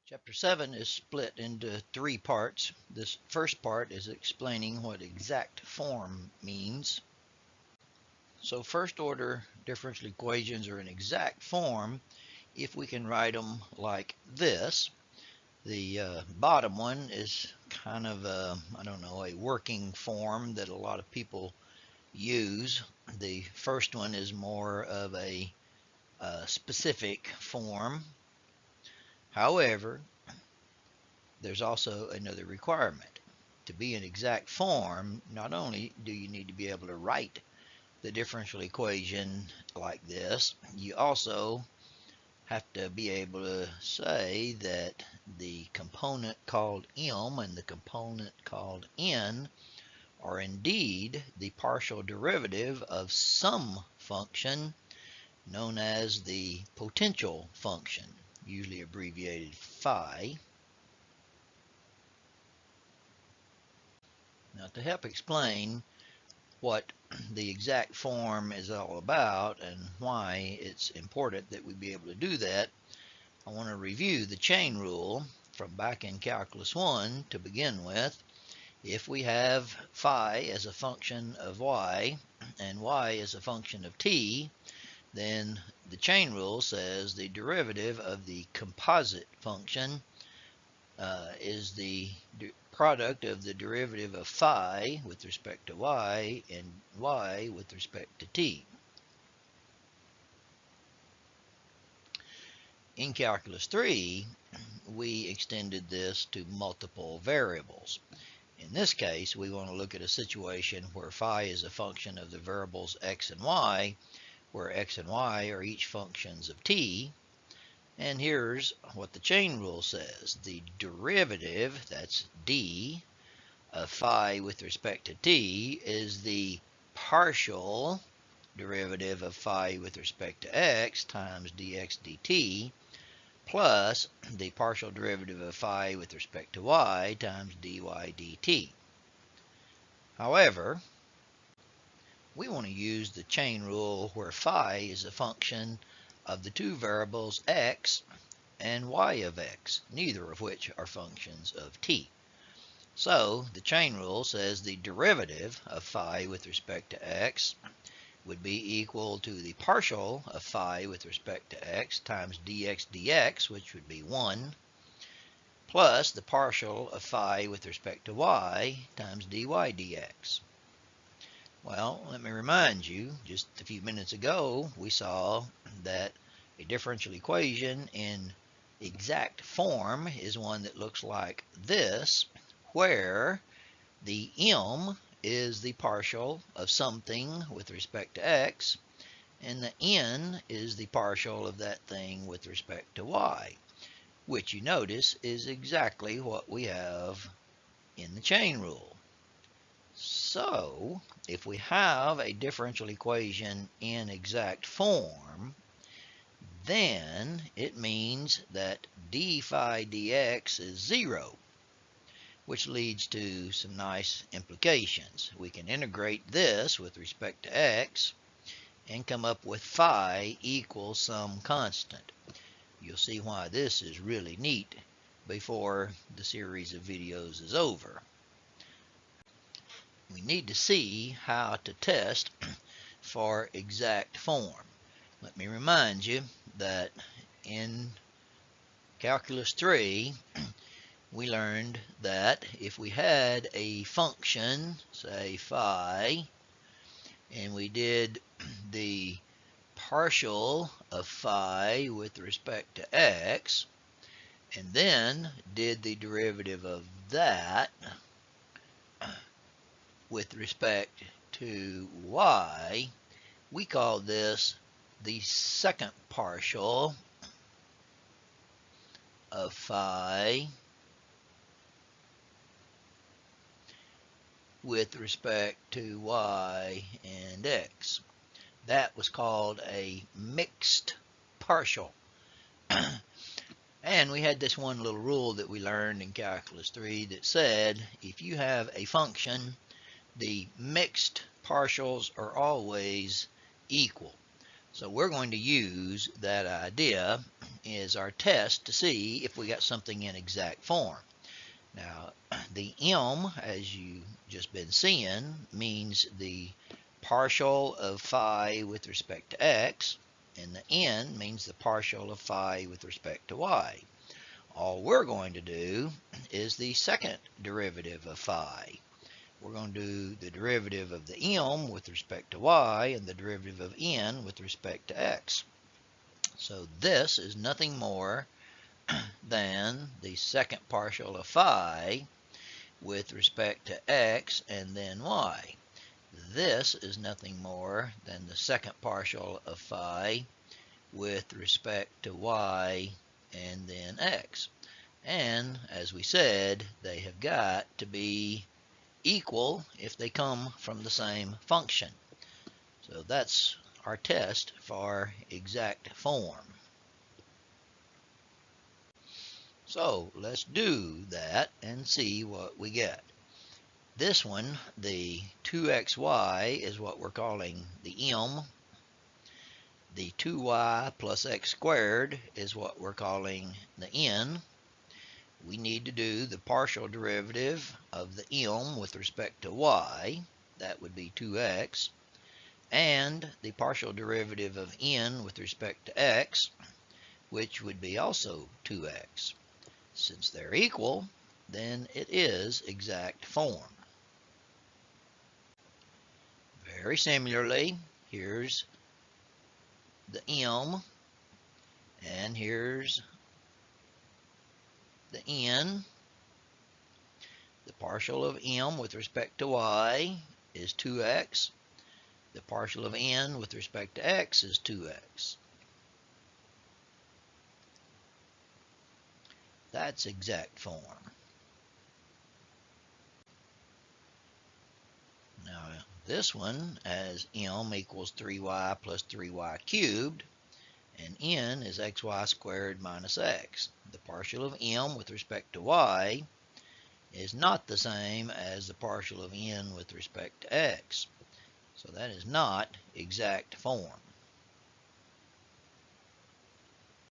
Chapter 7 is split into three parts. This first part is explaining what exact form means. So first order differential equations are in exact form if we can write them like this. The bottom one is kind of a working form that a lot of people use. The first one is more of a specific form. However, there's also another requirement. To be an exact form, not only do you need to be able to write the differential equation like this, you also have to be able to say that the component called m and the component called n are indeed the partial derivative of some function known as the potential function, usually abbreviated phi. Now, to help explain what the exact form is all about and why it's important that we be able to do that, I want to review the chain rule from back in Calculus 1 to begin with. If we have phi as a function of y and y as a function of t, then the chain rule says the derivative of the composite function is the product of the derivative of phi with respect to y and y with respect to t. In Calculus 3, we extended this to multiple variables. In this case, we want to look at a situation where phi is a function of the variables x and y, where x and y are each functions of t. And here's what the chain rule says. The derivative, that's d, of phi with respect to t is the partial derivative of phi with respect to x times dx dt plus the partial derivative of phi with respect to y times dy dt. However, we want to use the chain rule where phi is a function of the two variables x and y of x, neither of which are functions of t. So the chain rule says the derivative of phi with respect to x would be equal to the partial of phi with respect to x times dx dx, which would be 1, plus the partial of phi with respect to y times dy dx. Well, let me remind you, just a few minutes ago, we saw that a differential equation in exact form is one that looks like this, where the m is the partial of something with respect to x, and the n is the partial of that thing with respect to y, which you notice is exactly what we have in the chain rule. So, if we have a differential equation in exact form, then it means that d phi dx is 0, which leads to some nice implications. We can integrate this with respect to x and come up with phi equals some constant. You'll see why this is really neat before the series of videos is over. We need to see how to test for exact form. Let me remind you that in Calculus 3, we learned that if we had a function, say phi, and we did the partial of phi with respect to x, and then did the derivative of that with respect to y, we call this the second partial of phi with respect to y and x. That was called a mixed partial. And we had this one little rule that we learned in Calculus 3 that said if you have a function, the mixed partials are always equal. So we're going to use that idea as our test to see if we got something in exact form. Now, the m, as you just been seeing, means the partial of phi with respect to x, and the n means the partial of phi with respect to y. All we're going to do is the second derivative of phi. We're going to do the derivative of the m with respect to y and the derivative of n with respect to x. So this is nothing more than the second partial of phi with respect to x and then y. This is nothing more than the second partial of phi with respect to y and then x. And as we said, they have got to be equal if they come from the same function. So that's our test for exact form. So let's do that and see what we get. This one, the 2xy, is what we're calling the m. The 2y plus x squared is what we're calling the n. We need to do the partial derivative of the m with respect to y. That would be 2x. And the partial derivative of n with respect to x, which would be also 2x. Since they're equal, then it is exact form. Very similarly, here's the m, and here's the n. The partial of m with respect to y is 2x. The partial of n with respect to x is 2x. That's exact form. Now this one has m equals 3y plus 3y cubed, and n is xy squared minus x. The partial of m with respect to y is not the same as the partial of n with respect to x. So that is not exact form.